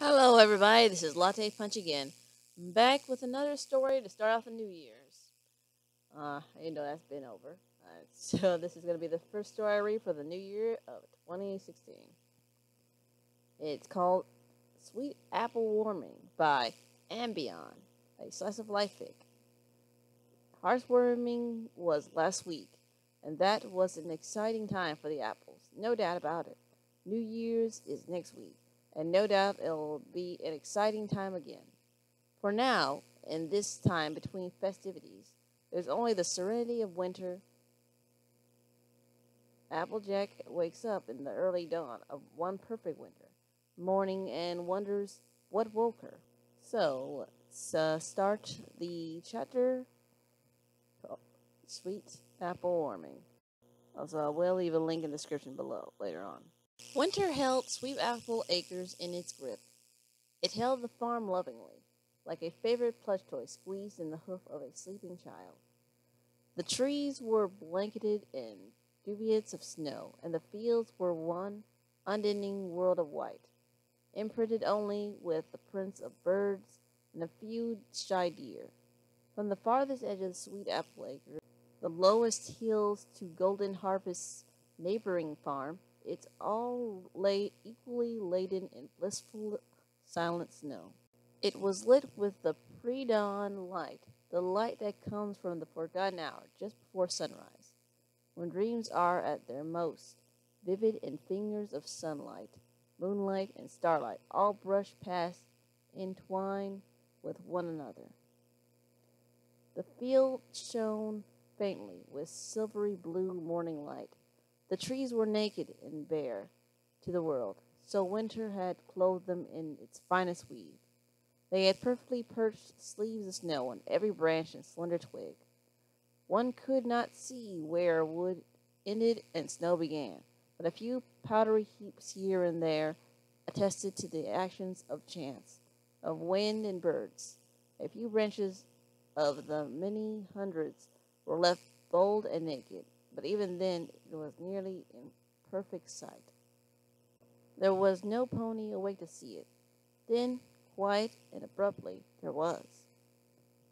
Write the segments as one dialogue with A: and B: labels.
A: Hello, everybody. This is Latte Punch again. I'm back with another story to start off the New Year's. That's been over. So this is going to be the first story I read for the new year of 2016. It's called Sweet Apple Warming by Ambion, a slice of life fic. Heartwarming was last week, and that was an exciting time for the apples. No doubt about it. New Year's is next week, and no doubt it'll be an exciting time again. For now, in this time between festivities, there's only the serenity of winter. Applejack wakes up in the early dawn of one perfect winter morning and wonders what woke her. So let's start the chapter. Sweet apple warming. Also, I will leave a link in the description below later on. Winter held Sweet Apple Acres in its grip. It held the farm lovingly, like a favorite plush toy squeezed in the hoof of a sleeping child. The trees were blanketed in duvets of snow, and the fields were one unending world of white, imprinted only with the prints of birds and a few shy deer. From the farthest edge of the Sweet Apple Acre, the lowest hills to Golden Harvest's neighboring farm, it all lay equally laden in blissful, silent snow. It was lit with the pre-dawn light, the light that comes from the forgotten hour just before sunrise, when dreams are at their most vivid in fingers of sunlight, moonlight, and starlight, all brush past, entwine with one another. The field shone faintly with silvery blue morning light. The trees were naked and bare to the world, so winter had clothed them in its finest weave. They had perfectly perched sleeves of snow on every branch and slender twig. One could not see where wood ended and snow began, but a few powdery heaps here and there attested to the actions of chance, of wind and birds. A few branches of the many hundreds were left bold and naked, but even then it was nearly in perfect sight. There was no pony awake to see it. Then, quite and abruptly, there was.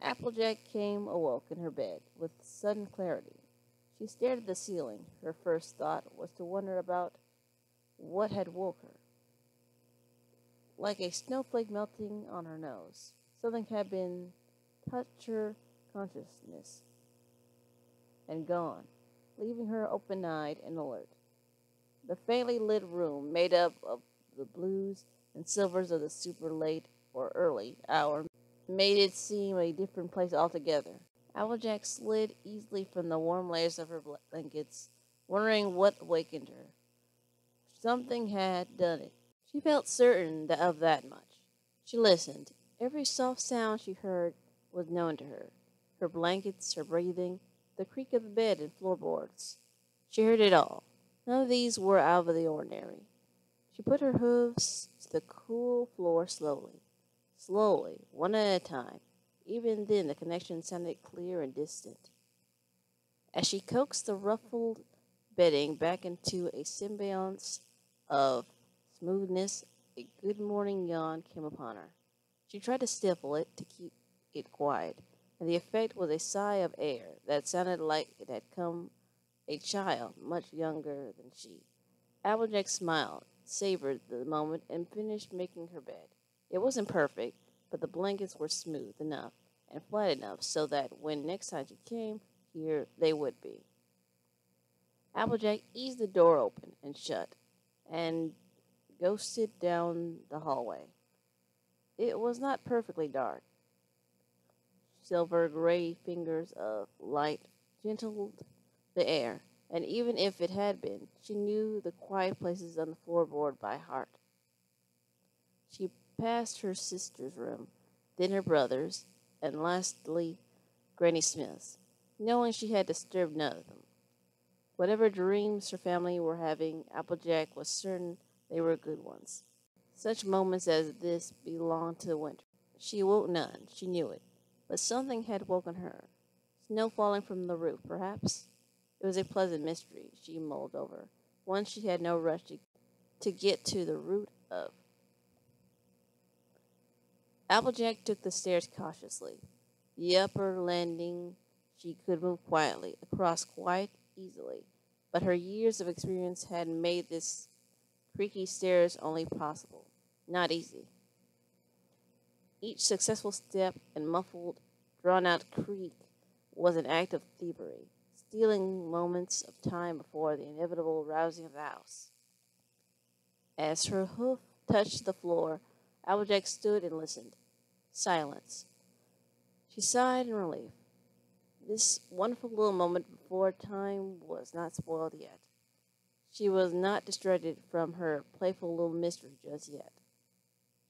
A: Applejack awoke in her bed with sudden clarity. She stared at the ceiling. Her first thought was to wonder about what had woke her. Like a snowflake melting on her nose, something had been touched her consciousness and gone, leaving her open-eyed and alert. The faintly lit room, made up of the blues and silvers of the super late or early hour, made it seem a different place altogether. Applejack slid easily from the warm layers of her blankets, wondering what awakened her. Something had done it. She felt certain of that much. She listened. Every soft sound she heard was known to her. Her blankets, her breathing, the creak of the bed and floorboards. She heard it all. None of these were out of the ordinary. She put her hooves to the cool floor slowly, one at a time. Even then the connection sounded clear and distant. As she coaxed the ruffled bedding back into a semblance of smoothness, a good morning yawn came upon her. She tried to stifle it to keep it quiet, and the effect was a sigh of air that sounded like it had come a child much younger than she. Applejack smiled, savored the moment, and finished making her bed. It wasn't perfect, but the blankets were smooth enough and flat enough so that when next time she came here, they would be. Applejack eased the door open and shut, and ghosted down the hallway. It was not perfectly dark. Silver gray fingers of light gentled the air, and even if it had been, she knew the quiet places on the floorboard by heart. She passed her sister's room, then her brother's, and lastly Granny Smith's, knowing she had disturbed none of them. Whatever dreams her family were having, Applejack was certain they were good ones. Such moments as this belonged to the winter. She awoke none, she knew it, but something had woken her. Snow falling from the roof, perhaps? It was a pleasant mystery she mulled over, one she had no rush to get to the root of. Applejack took the stairs cautiously. The upper landing she could move quietly across quite easily, but her years of experience had made this creaky stairs only possible, not easy. Each successful step and muffled, drawn-out creak was an act of thievery, stealing moments of time before the inevitable rousing of the house. As her hoof touched the floor, Applejack stood and listened. Silence. She sighed in relief. This wonderful little moment before time was not spoiled yet. She was not distracted from her playful little mystery just yet.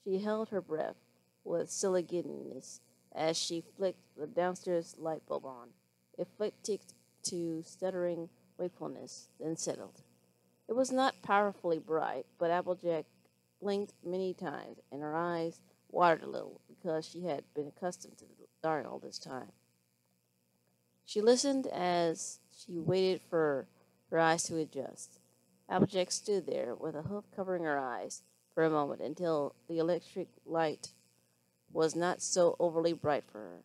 A: She held her breath with silly giddiness as she flicked the downstairs light bulb on. It ticked to stuttering wakefulness, then settled. It was not powerfully bright, but Applejack blinked many times, and her eyes watered a little because she had been accustomed to the dark all this time. She listened as she waited for her eyes to adjust. Applejack stood there with a hoof covering her eyes for a moment until the electric light was not so overly bright for her.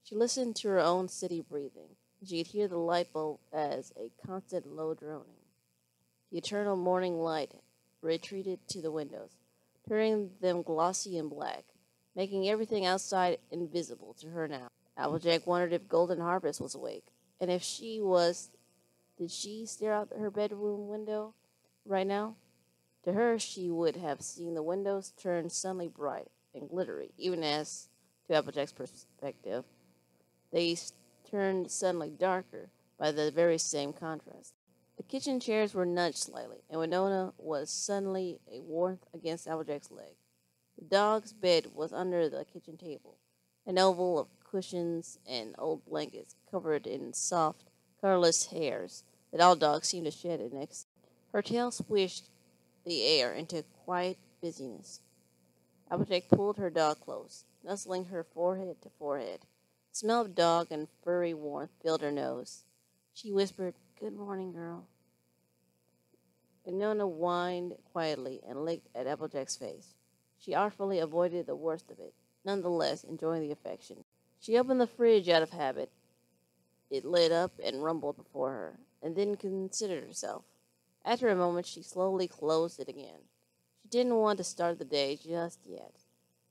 A: She listened to her own steady breathing. She could hear the light bulb as a constant low droning. The eternal morning light retreated to the windows, turning them glossy and black, making everything outside invisible to her now. Applejack wondered if Golden Harvest was awake, and if she was, did she stare out her bedroom window right now? To her, she would have seen the windows turn suddenly bright and glittery, even as, to Applejack's perspective, they turned suddenly darker by the very same contrast. The kitchen chairs were nudged slightly, and Winona was suddenly a warmth against Applejack's leg. The dog's bed was under the kitchen table, an oval of cushions and old blankets covered in soft, colorless hairs that all dogs seemed to shed in excess. Her tail swished the air into quiet busyness. Applejack pulled her dog close, nuzzling her forehead to forehead. The smell of dog and furry warmth filled her nose. She whispered, "Good morning, girl." Winona whined quietly and licked at Applejack's face. She artfully avoided the worst of it, nonetheless enjoying the affection. She opened the fridge out of habit. It lit up and rumbled before her, and then considered herself. After a moment, she slowly closed it again. She didn't want to start the day just yet.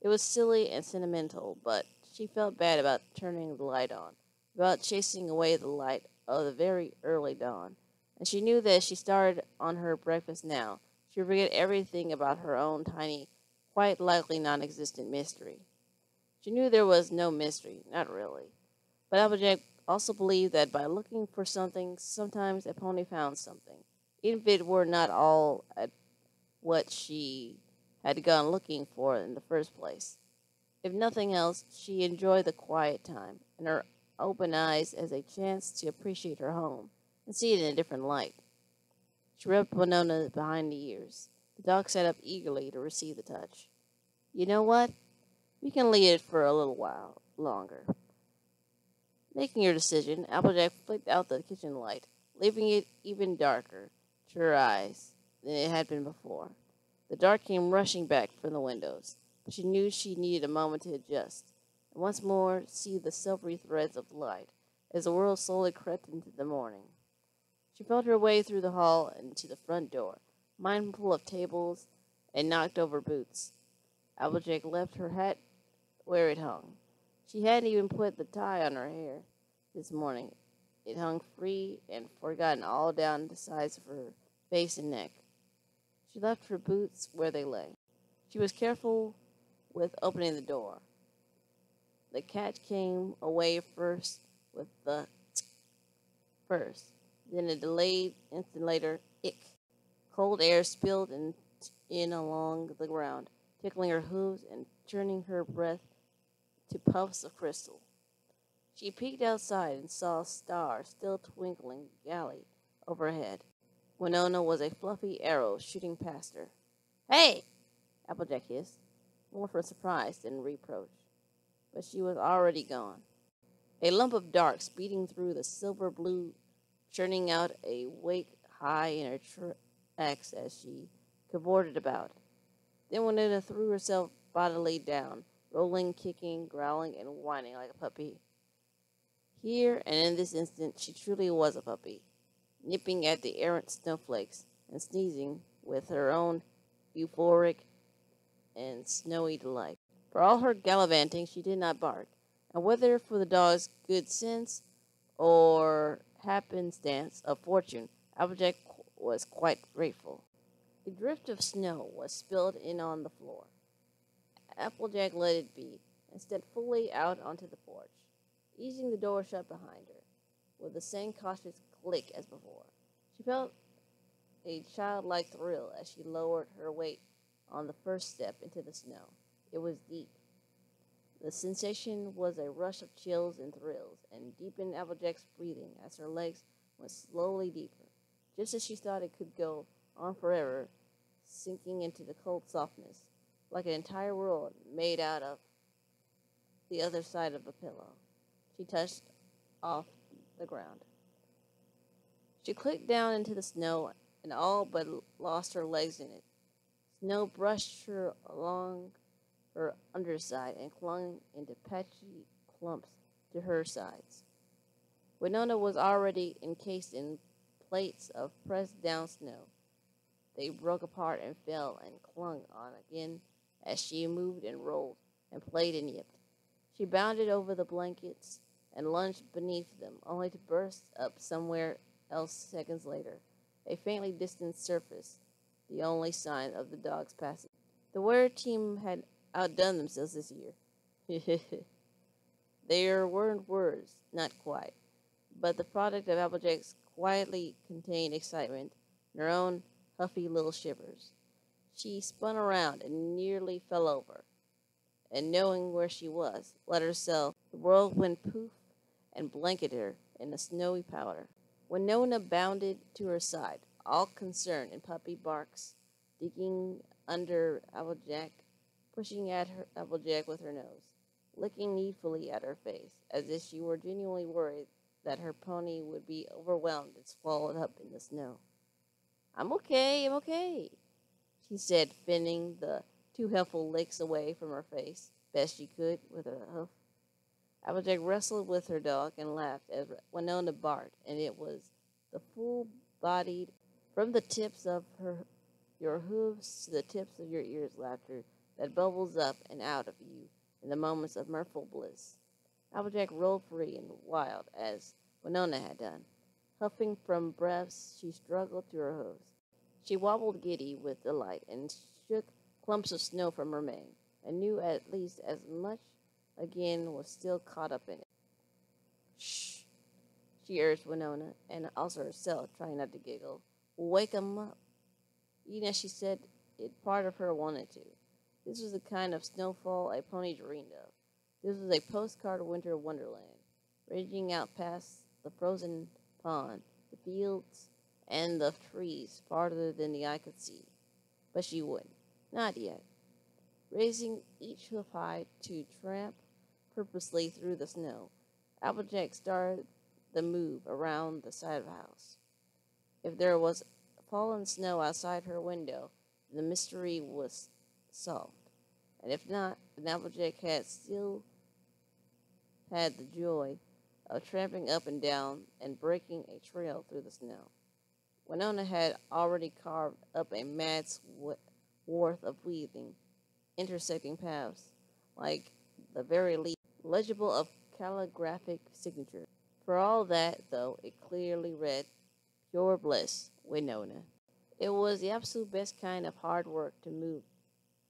A: It was silly and sentimental, but she felt bad about turning the light on, about chasing away the light of the very early dawn. And she knew that as she started on her breakfast now, she would forget everything about her own tiny, quite likely non-existent mystery. She knew there was no mystery, not really. But Applejack also believed that by looking for something, sometimes a pony found something, even if it were not all at what she had gone looking for in the first place. If nothing else, she enjoyed the quiet time and her open eyes as a chance to appreciate her home and see it in a different light. She rubbed Winona behind the ears. The dog sat up eagerly to receive the touch. "You know what? We can leave it for a little while longer." Making her decision, Applejack flicked out the kitchen light, leaving it even darker to her eyes than it had been before. The dark came rushing back from the windows, but she knew she needed a moment to adjust, and once more see the silvery threads of light as the world slowly crept into the morning. She felt her way through the hall and to the front door, mindful of tables and knocked over boots. Applejack left her hat where it hung. She hadn't even put the tie on her hair this morning. It hung free and forgotten all down the sides of her face and neck. She left her boots where they lay. She was careful with opening the door. The cat came away first with the tsk first, then a delayed instant later, ick. Cold air spilled in along the ground, tickling her hooves and turning her breath to puffs of crystal. She peeked outside and saw a star still twinkling gaily overhead. Winona was a fluffy arrow shooting past her. "Hey!" Applejack hissed, more from surprise than reproach. But she was already gone. A lump of dark speeding through the silver blue, churning out a wake high in her tracks as she cavorted about. Then Winona threw herself bodily down, rolling, kicking, growling, and whining like a puppy. Here and in this instant, she truly was a puppy, nipping at the errant snowflakes and sneezing with her own euphoric and snowy delight. For all her gallivanting, she did not bark, and whether for the dog's good sense or happenstance of fortune, Applejack was quite grateful. A drift of snow was spilled in on the floor. Applejack let it be, and stepped fully out onto the porch, easing the door shut behind her, with the same cautious click as before. She felt a childlike thrill as she lowered her weight on the first step into the snow. It was deep. The sensation was a rush of chills and thrills, and deepened Applejack's breathing as her legs went slowly deeper, just as she thought it could go on forever, sinking into the cold softness, like an entire world made out of the other side of a pillow. She touched off the ground. She clicked down into the snow and all but lost her legs in it. Snow brushed her along her underside and clung into patchy clumps to her sides. Winona was already encased in plates of pressed down snow. They broke apart and fell and clung on again as she moved and rolled and played and yipped. She bounded over the blankets and lunged beneath them, only to burst up somewhere else seconds later, a faintly distant surface, the only sign of the dog's passage. The Ware team had outdone themselves this year. There weren't words, not quite, but the product of Applejack's quietly contained excitement and her own huffy little shivers. She spun around and nearly fell over, and knowing where she was, let herself. The world went poof and blanketed her in a snowy powder. Winona bounded to her side, all concern in puppy barks, digging under Applejack, pushing at her Applejack with her nose, licking needfully at her face, as if she were genuinely worried that her pony would be overwhelmed and swallowed up in the snow. I'm okay, she said, fending the two helpful licks away from her face, best she could, with a hoof. Applejack wrestled with her dog and laughed as Winona barked, and it was the full-bodied, from the tips of your hooves to the tips of your ears laughter that bubbles up and out of you in the moments of mirthful bliss. Applejack rolled free and wild, as Winona had done. Huffing from breaths, she struggled to her hooves. She wobbled giddy with delight and shook clumps of snow from her mane, and knew at least as much again was still caught up in it. Shh, she urged Winona, and also herself, trying not to giggle. Wake 'em up. Even as she said it, part of her wanted to. This was the kind of snowfall a pony dreamed of. This was a postcard winter wonderland, ranging out past the frozen pond, the fields, and the trees farther than the eye could see. But she wouldn't. Not yet. Raising each hoof high to tramp purposely through the snow, Applejack started the move around the side of the house. If there was fallen snow outside her window, the mystery was solved. And if not, then Applejack had still had the joy of tramping up and down and breaking a trail through the snow. Winona had already carved up a mad swath of weaving, intersecting paths, like the very least legible of calligraphic signature. For all that, though, it clearly read, Pure Bliss, Winona. It was the absolute best kind of hard work to move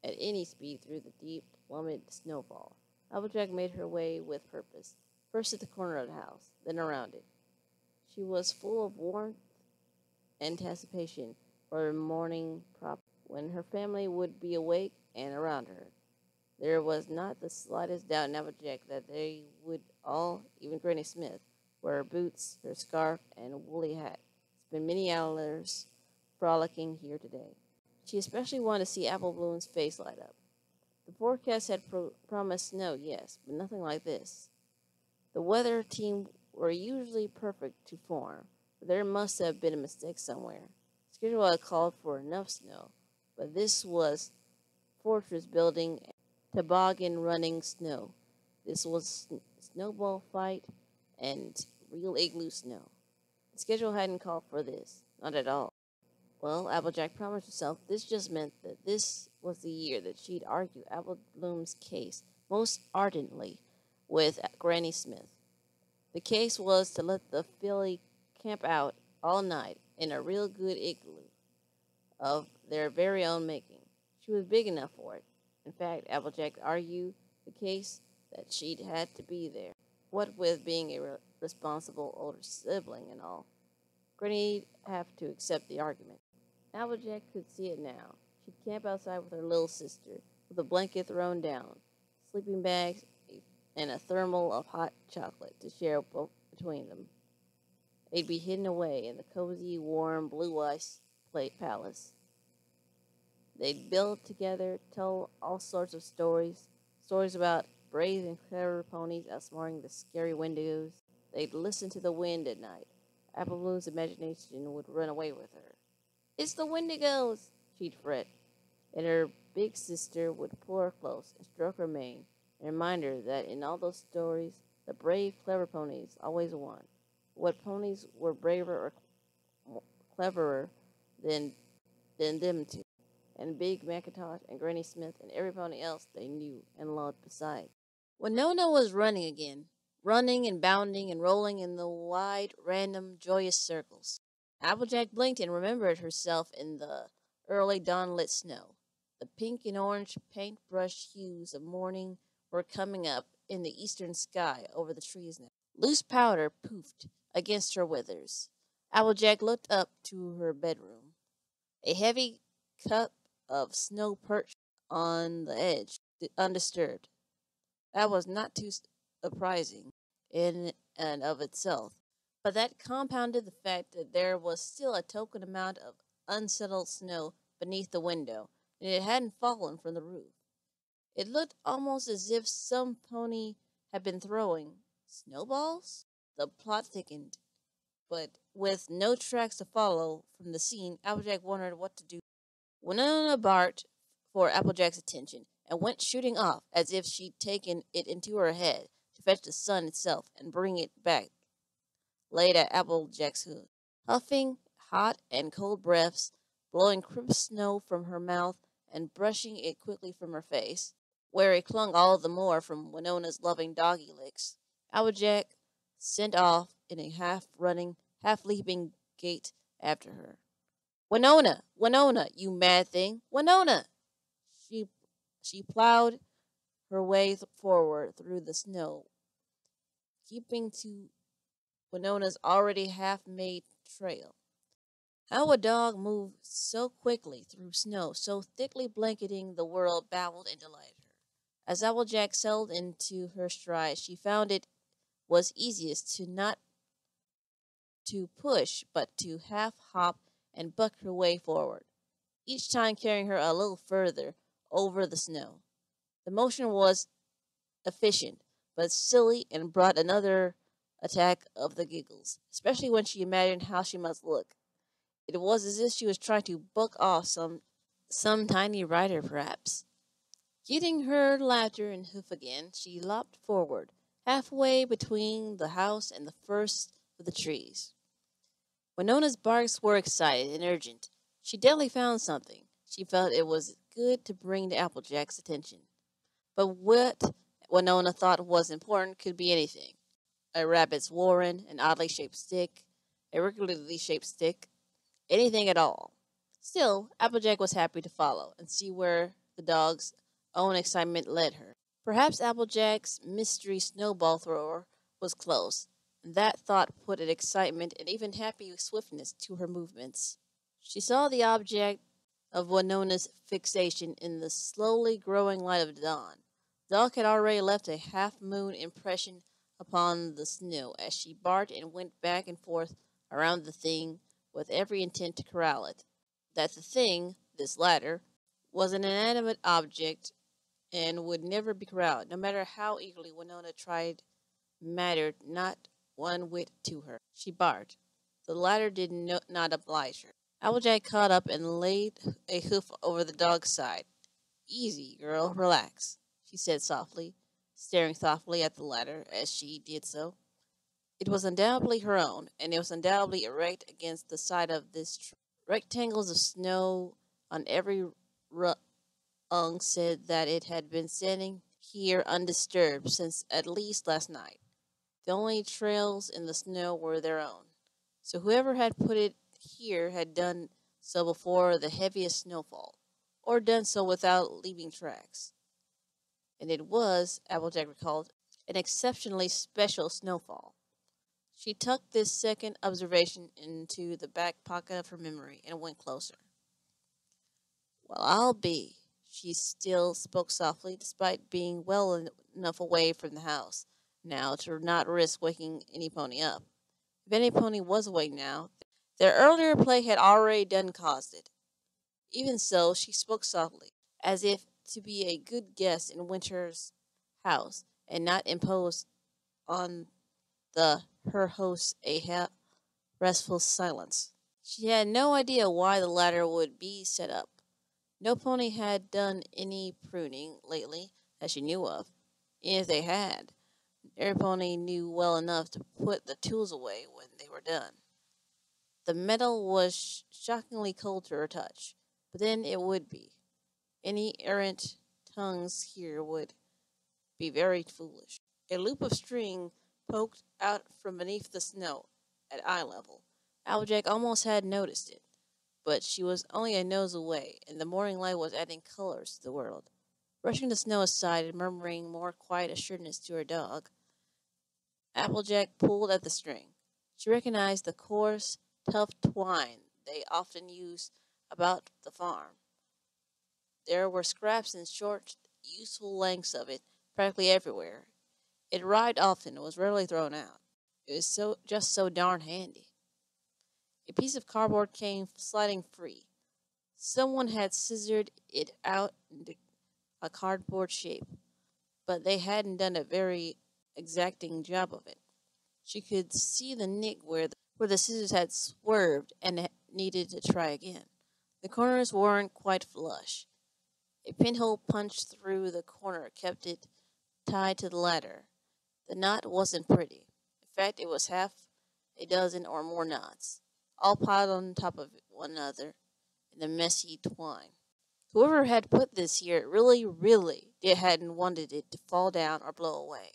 A: at any speed through the deep, plummeted snowfall. Applejack made her way with purpose, first at the corner of the house, then around it. She was full of warmth anticipation for the morning prop when her family would be awake and around her. There was not the slightest doubt in Applejack that they would all, even Granny Smith, wear her boots, her scarf, and woolly hat, spend many hours frolicking here today. She especially wanted to see Apple Bloom's face light up. The forecast had promised snow, yes, but nothing like this. The weather team were usually perfect to form, but there must have been a mistake somewhere. Schedule had called for enough snow, but this was fortress building toboggan running snow. This was snowball fight and real igloo snow. The schedule hadn't called for this, not at all. Well, Applejack promised herself this just meant that this was the year that she'd argue Apple Bloom's case most ardently with Granny Smith. The case was to let the filly camp out all night in a real good igloo of their very own making. She was big enough for it. In fact, Applejack argued the case that she'd had to be there. What with being a responsible older sibling and all, Granny'd have to accept the argument. Applejack could see it now. She'd camp outside with her little sister, with a blanket thrown down, sleeping bags, and a thermal of hot chocolate to share between them. They'd be hidden away in the cozy, warm, blue-ice palace. They'd build together, tell all sorts of stories, stories about brave and clever ponies outsmarting the scary Wendigos. They'd listen to the wind at night. Apple Bloom's imagination would run away with her. "It's the Wendigos!" she'd fret, and her big sister would pull her close and stroke her mane and remind her that in all those stories, the brave, clever ponies always won. What ponies were braver or cleverer than them two, and Big Macintosh and Granny Smith and every pony else they knew and loved besides. Winona was running again, running and bounding and rolling in the wide, random, joyous circles. Applejack blinked and remembered herself in the early dawn-lit snow. The pink and orange paintbrush hues of morning were coming up in the eastern sky over the trees now. Loose powder poofed against her withers. Applejack looked up to her bedroom. A heavy cup of snow perched on the edge, undisturbed. That was not too surprising in and of itself, but that compounded the fact that there was still a token amount of unsettled snow beneath the window, and it hadn't fallen from the roof. It looked almost as if some pony had been throwing snowballs. The plot thickened, but with no tracks to follow from the scene, Applejack wondered what to do. Winona barked for Applejack's attention and went shooting off as if she'd taken it into her head to fetch the sun itself and bring it back laid at Applejack's hood. Huffing hot and cold breaths, blowing crisp snow from her mouth and brushing it quickly from her face, where it clung all the more from Winona's loving doggy licks, Applejack sent off in a half-running, half-leaping gait after her. "Winona! Winona, you mad thing! Winona!" She plowed her way forward through the snow, keeping to Winona's already half-made trail. How a dog moved so quickly through snow, so thickly blanketing the world, baffled and delighted her. As Applejack settled into her stride, she found it was easiest to not to push, but to half hop and buck her way forward, each time carrying her a little further over the snow. The motion was efficient, but silly, and brought another attack of the giggles, especially when she imagined how she must look. It was as if she was trying to buck off some tiny rider, perhaps. Getting her laughter and hoof again, she lopped forward, halfway between the house and the first of the trees. Winona's barks were excited and urgent. She definitely found something. She felt it was good to bring to Applejack's attention. But what Winona thought was important could be anything. A rabbit's warren, an oddly shaped stick, a regularly shaped stick, anything at all. Still, Applejack was happy to follow and see where the dog's own excitement led her. Perhaps Applejack's mystery snowball thrower was close, and that thought put an excitement and even happy swiftness to her movements. She saw the object of Winona's fixation in the slowly growing light of dawn. The dog had already left a half-moon impression upon the snow as she barked and went back and forth around the thing with every intent to corral it. That the thing, this latter, was an inanimate object and would never be corralled, no matter how eagerly Winona tried, mattered not one whit to her. She barked. The latter did not oblige her. Applejack caught up and laid a hoof over the dog's side. "Easy, girl, relax," she said softly, staring thoughtfully at the ladder as she did so. It was undoubtedly her own, and it was undoubtedly erect against the side of this tree. Rectangles of snow on every rung said that it had been standing here undisturbed since at least last night. The only trails in the snow were their own. So whoever had put it here had done so before the heaviest snowfall, or done so without leaving tracks. And it was, Applejack recalled, an exceptionally special snowfall. She tucked this second observation into the back pocket of her memory and went closer. Well, I'll be. She still spoke softly, despite being well enough away from the house now to not risk waking any pony up. If any pony was awake now, their earlier play had already done caused it. Even so, she spoke softly, as if to be a good guest in Winter's house and not impose on the her host restful silence. She had no idea why the ladder would be set up. No pony had done any pruning lately that she knew of. And if they had, every pony knew well enough to put the tools away when they were done. The metal was shockingly cold to her touch, but then it would be. Any errant tongues here would be very foolish. A loop of string poked out from beneath the snow at eye level. Applejack almost had noticed it, but she was only a nose away, and the morning light was adding colors to the world. Brushing the snow aside and murmuring more quiet assuredness to her dog, Applejack pulled at the string. She recognized the coarse, tough twine they often used about the farm. There were scraps and short, useful lengths of it practically everywhere. It rived often and was rarely thrown out. It was just so darn handy. A piece of cardboard came sliding free. Someone had scissored it out into a cardboard shape, but they hadn't done a very exacting job of it. She could see the nick where the scissors had swerved and needed to try again. The corners weren't quite flush. A pinhole punched through the corner kept it tied to the ladder. The knot wasn't pretty. In fact, it was half a dozen or more knots, all piled on top of one another in the messy twine. Whoever had put this here really hadn't wanted it to fall down or blow away.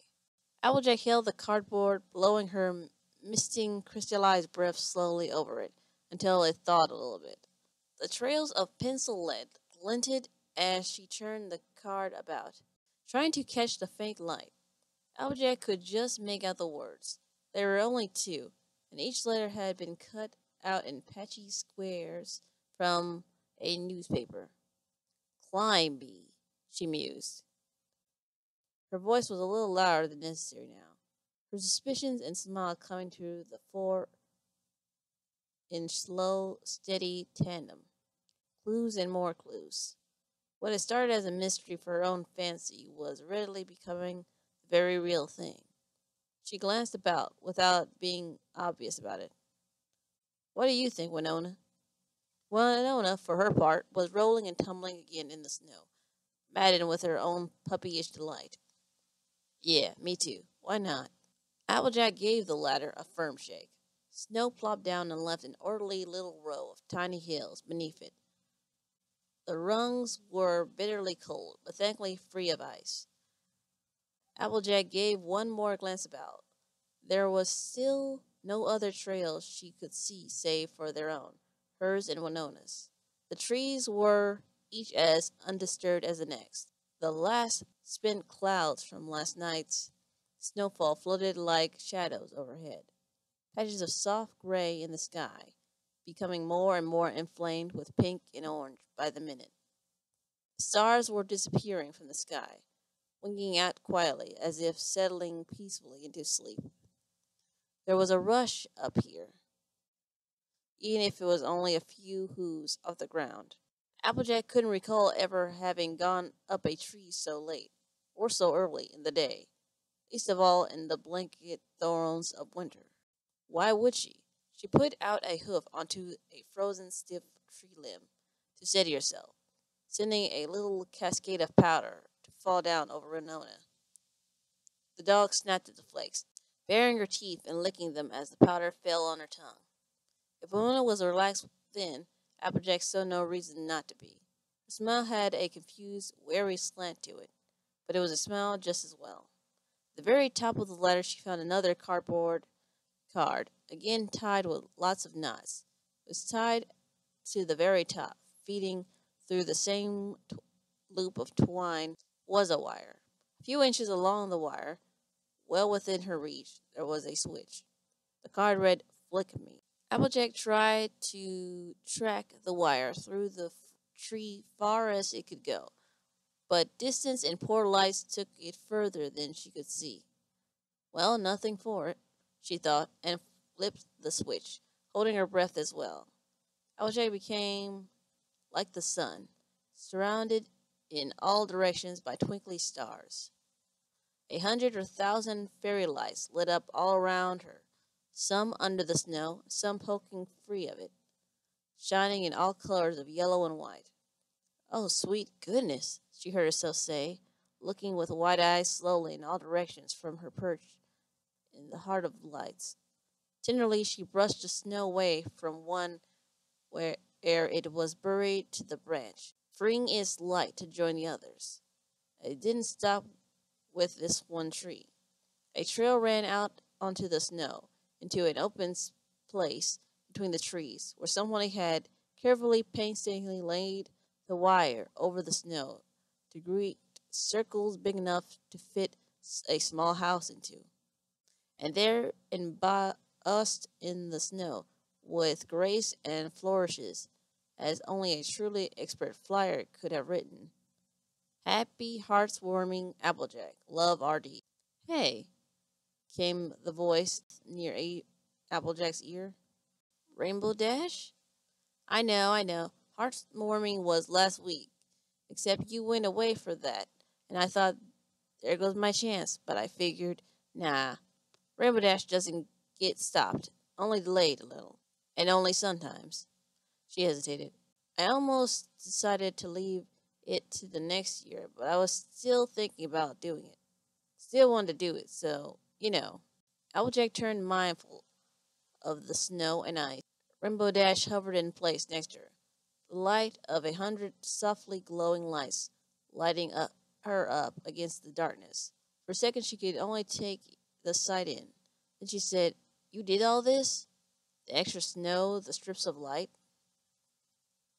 A: Applejack held the cardboard, blowing her misting crystallized breath slowly over it until it thawed a little bit. The trails of pencil lead glinted as she turned the card about, trying to catch the faint light. Applejack could just make out the words. There were only two, and each letter had been cut out in patchy squares from a newspaper. Climb bee, she mused. Her voice was a little louder than necessary now, her suspicions and smile coming to the fore in slow, steady tandem. Clues and more clues. What had started as a mystery for her own fancy was readily becoming the very real thing. She glanced about without being obvious about it. What do you think, Winona? Winona, for her part, was rolling and tumbling again in the snow, maddened with her own puppyish delight. Yeah, me too. Why not? Applejack gave the ladder a firm shake. Snow plopped down and left an orderly little row of tiny hills beneath it. The rungs were bitterly cold, but thankfully free of ice. Applejack gave one more glance about. There was still no other trail she could see save for their own, hers and Winona's. The trees were each as undisturbed as the next. The last spent clouds from last night's snowfall floated like shadows overhead, patches of soft gray in the sky, becoming more and more inflamed with pink and orange by the minute. The stars were disappearing from the sky, winking out quietly as if settling peacefully into sleep. There was a rush up here, even if it was only a few hooves off the ground. Applejack couldn't recall ever having gone up a tree so late, or so early in the day, least of all in the blanket thorns of winter. Why would she? She put out a hoof onto a frozen stiff tree limb to steady herself, sending a little cascade of powder to fall down over Winona. The dog snapped at the flakes, baring her teeth and licking them as the powder fell on her tongue. If Winona was relaxed then, Applejack saw no reason not to be. Her smile had a confused, wary slant to it, but it was a smile just as well. At the very top of the ladder she found another cardboard card, again tied with lots of knots. It was tied to the very top, feeding through the same loop of twine was a wire. A few inches along the wire, well within her reach, there was a switch. The card read, "Flick me." Applejack tried to track the wire through the tree far as it could go, but distance and poor lights took it further than she could see. Well, nothing for it, she thought, and flipped the switch, holding her breath as well. Applejack became like the sun, surrounded in all directions by twinkling stars. 100 or 1,000 fairy lights lit up all around her, some under the snow, some poking free of it, shining in all colors of yellow and white. "Oh, sweet goodness," she heard herself say, looking with wide eyes slowly in all directions from her perch in the heart of the lights. Tenderly she brushed the snow away from one where it was buried to the branch, freeing its light to join the others. It didn't stop with this one tree. A trail ran out onto the snow, into an open place between the trees, where someone had carefully, painstakingly laid the wire over the snow to create circles big enough to fit a small house into. And there, embossed in the snow, with grace and flourishes, as only a truly expert flyer could have written, "Happy, hearts-warming Applejack, love R.D." "Hey," came the voice near Applejack's ear. "Rainbow Dash?" I know. Heartwarming was last week, except you went away for that, and I thought, there goes my chance, but I figured, nah, Rainbow Dash doesn't get stopped, only delayed a little, and only sometimes." She hesitated. "I almost decided to leave it to the next year, but I was still thinking about doing it. Still wanted to do it, so, you know." Applejack turned mindful of the snow and ice. Rainbow Dash hovered in place next to her, the light of 100 softly glowing lights lighting her up against the darkness. For a second she could only take the sight in. Then she said, "You did all this? The extra snow, the strips of light?"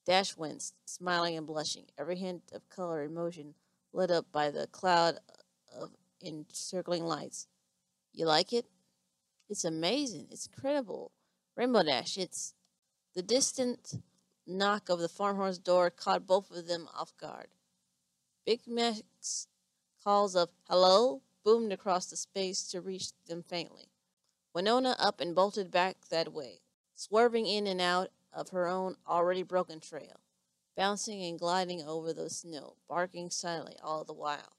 A: Dash winced, smiling and blushing, every hint of color and motion lit up by the cloud of encircling lights. "You like it?" "It's amazing. It's incredible. Rainbow Dash, it's..." The distant knock of the farmhouse door caught both of them off guard. Big Mac's calls of "hello" boomed across the space to reach them faintly. Winona up and bolted back that way, swerving in and out of her own already broken trail, bouncing and gliding over the snow, barking silently all the while.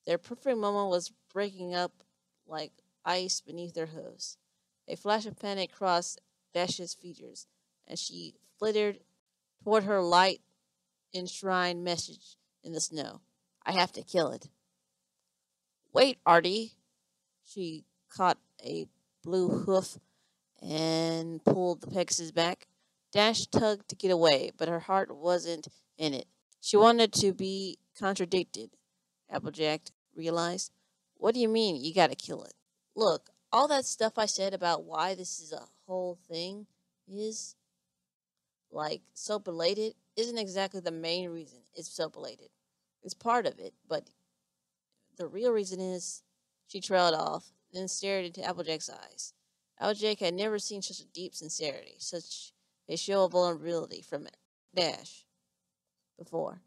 A: Their perfect moment was breaking up like ice beneath their hooves. A flash of panic crossed Dash's features, and she flittered toward her light enshrined message in the snow. "I have to kill it." "Wait, Artie." She caught a blue hoof and pulled the Pegasus back. Dash tugged to get away, but her heart wasn't in it. She wanted to be contradicted, Applejack realized. "What do you mean, you gotta kill it?" "Look, all that stuff I said about why this is a whole thing is, like, so belated isn't exactly the main reason it's so belated. It's part of it, but the real reason is..." She trailed off, then stared into Applejack's eyes. Applejack had never seen such a deep sincerity, such a show of vulnerability from Dash before.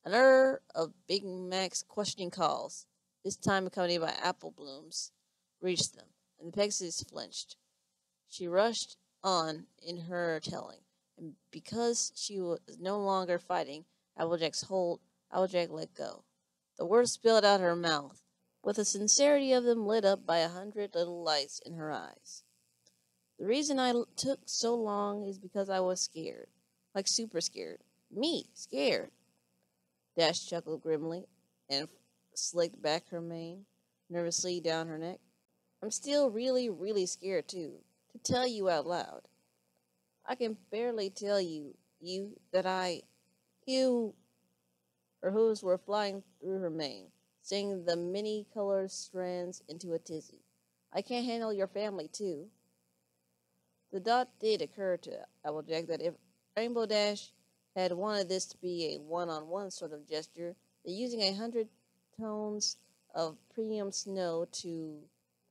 A: Another of Big Mac's questioning calls, this time accompanied by apple blooms, reached them, and the Pegasus flinched. She rushed on in her telling, and because she was no longer fighting Applejack's hold, Applejack let go. The words spilled out her mouth, with the sincerity of them lit up by 100 little lights in her eyes. "The reason I took so long is because I was scared. Like super scared. Me, scared." Dash chuckled grimly. and slicked back her mane nervously down her neck. I'm still really, really scared, too, to tell you out loud. I can barely tell you that you. Her hooves were flying through her mane, stinging the many-colored strands into a tizzy. I can't handle your family, too. The thought did occur to Applejack that if Rainbow Dash had wanted this to be a one-on-one sort of gesture, that using 100 tones of premium snow to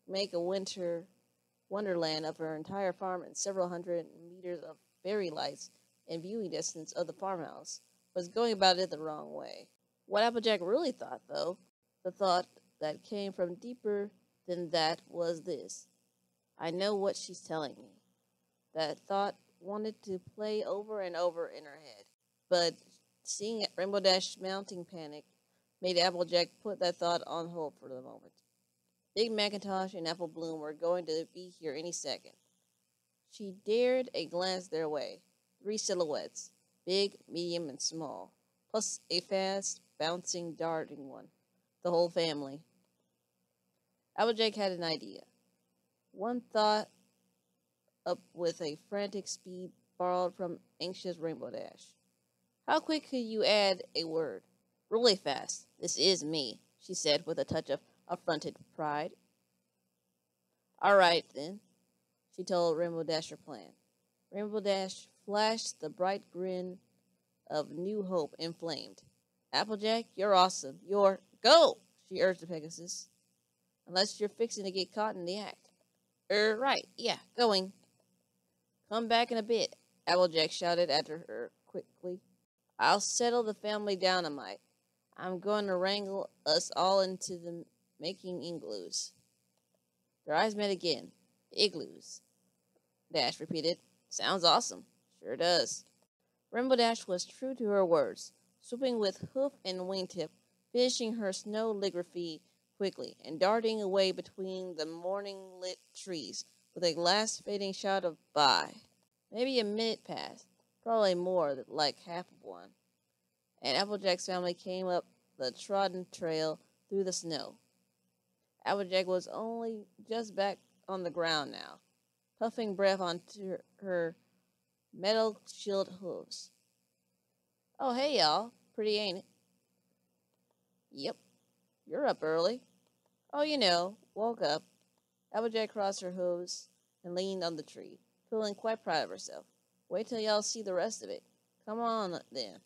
A: make a winter wonderland of her entire farm and several hundred meters of fairy lights in viewing distance of the farmhouse was going about it the wrong way. What Applejack really thought, though, the thought that came from deeper than that was this: I know what she's telling me. That thought wanted to play over and over in her head, but seeing Rainbow Dash mounting panic made Applejack put that thought on hold for the moment. Big Macintosh and Apple Bloom were going to be here any second. She dared a glance their way. 3 silhouettes, big, medium, and small, plus a fast, bouncing, darting one. The whole family. Applejack had an idea. One thought up with a frantic speed borrowed from anxious Rainbow Dash. How quick could you add a word? Really fast. This is me, she said with a touch of affronted pride. All right, then, she told Rainbow Dash her plan. Rainbow Dash flashed the bright grin of new hope inflamed. Applejack, you're awesome. You're... Go! She urged the Pegasus. Unless you're fixing to get caught in the act. Right, yeah, going. Come back in a bit, Applejack shouted after her quickly. I'll settle the family down a mite. I'm going to wrangle us all into the making igloos. Their eyes met again. Igloos, Dash repeated. Sounds awesome. Sure does. Rainbow Dash was true to her words, swooping with hoof and wingtip, finishing her snow lithography quickly, and darting away between the morning-lit trees with a last fading shout of bye. Maybe a minute passed, probably more, like half of one, and Applejack's family came up the trodden trail through the snow. Applejack was only just back on the ground now, puffing breath onto her metal-shielded hooves. Oh, hey, y'all. Pretty, ain't it? Yep. You're up early. Oh, woke up. Applejack crossed her hooves and leaned on the tree, feeling quite proud of herself. Wait till y'all see the rest of it. Come on, then.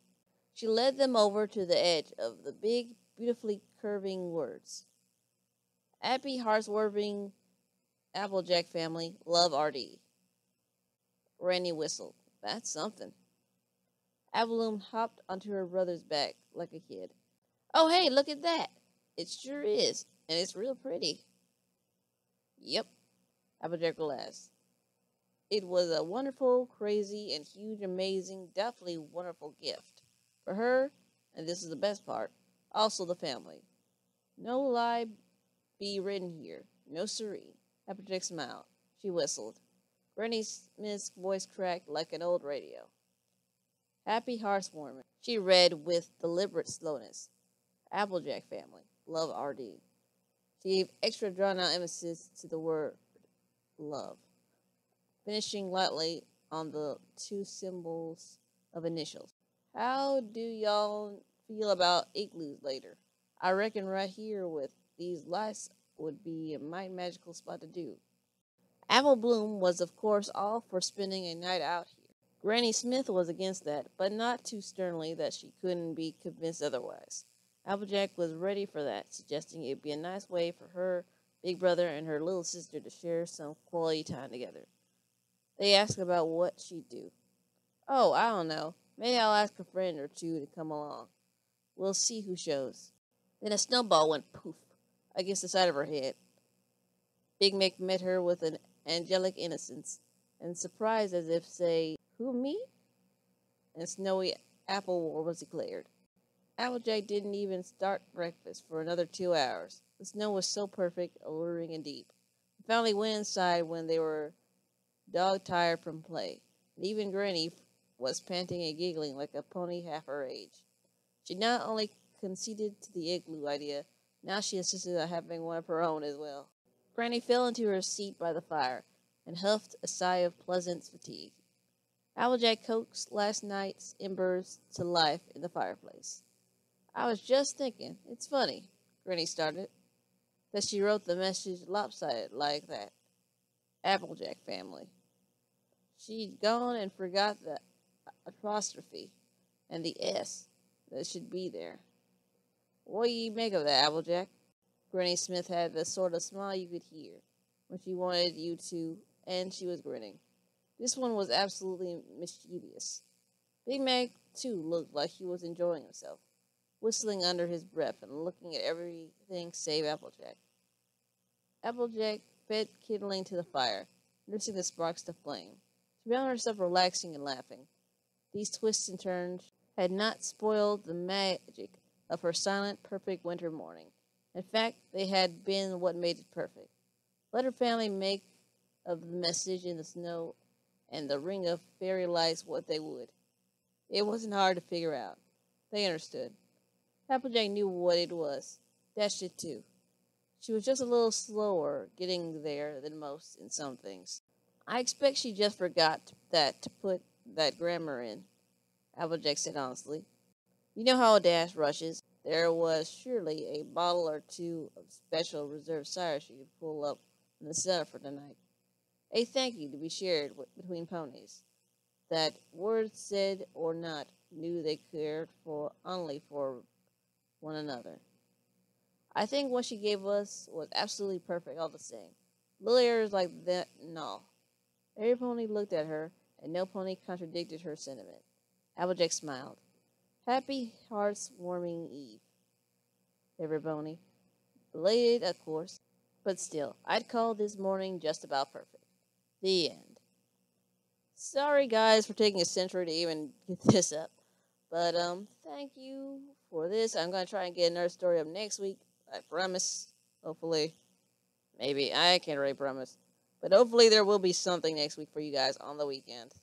A: She led them over to the edge of the big, beautifully curving words. Happy, heartwarming Applejack family, love R.D. Granny whistled. That's something. Avalon hopped onto her brother's back like a kid. Oh, hey, look at that. It sure is, and it's real pretty. Yep, Applejack laughed. It was a wonderful, crazy, and huge, amazing, definitely wonderful gift. For her, and this is the best part, also the family. No lie be written here. No siree. Applejack smiled. She whistled. Granny Smith's voice cracked like an old radio. Happy heartwarming, she read with deliberate slowness. Applejack family, love R.D. She gave extra drawn-out emphasis to the word love, finishing lightly on the 2 symbols of initials. How do y'all feel about igloos later? I reckon right here with these lights would be a mighty magical spot to do. Apple Bloom was, of course, all for spending a night out here. Granny Smith was against that, but not too sternly that she couldn't be convinced otherwise. Applejack was ready for that, suggesting it'd be a nice way for her big brother and her little sister to share some quality time together. They asked about what she'd do. Oh, I don't know. Maybe I'll ask a friend or two to come along. We'll see who shows. Then a snowball went poof against the side of her head. Big Mick met her with an angelic innocence, and surprised as if say, Who, me? And Snowy Apple War was declared. Applejack didn't even start breakfast for another 2 hours. The snow was so perfect, alluring, and deep. The family went inside when they were dog-tired from play, and even Granny was panting and giggling like a pony half her age. She not only conceded to the igloo idea. Now she insisted on having one of her own as well. Granny fell into her seat by the fire and huffed a sigh of pleasant fatigue. Applejack coaxed last night's embers to life in the fireplace. I was just thinking, it's funny, Granny started, that she wrote the message lopsided like that. Applejack family. She'd gone and forgot the apostrophe and the S that should be there. What do you make of that, Applejack? Granny Smith had the sort of smile you could hear when she wanted you to, and she was grinning. This one was absolutely mischievous. Big Mac, too, looked like he was enjoying himself, whistling under his breath and looking at everything save Applejack. Applejack fed kindling to the fire, nursing the sparks to flame. She found herself relaxing and laughing. These twists and turns had not spoiled the magic of her silent, perfect winter morning. In fact, they had been what made it perfect. Let her family make of the message in the snow and the ring of fairy lights what they would. It wasn't hard to figure out. They understood. Applejack knew what it was. Dashed it too. She was just a little slower getting there than most in some things. I expect she just forgot to put that grammar in, Applejack said honestly. You know how a dash rushes. There was surely a bottle or two of special reserve cider she could pull up in the cellar for tonight. A thank you to be shared between ponies. That, words said or not, knew they cared for only for one another. I think what she gave us was absolutely perfect all the same. Little errors like that and all. Every pony looked at her, and no pony contradicted her sentiment. Applejack smiled. Happy hearts-warming eve, every pony. Belated, of course, but still, I'd call this morning just about perfect. The end. Sorry, guys, for taking a century to even get this up. But, thank you for this. I'm going to try and get another story up next week. I promise. Hopefully. Maybe. I can't really promise. But hopefully there will be something next week for you guys on the weekend.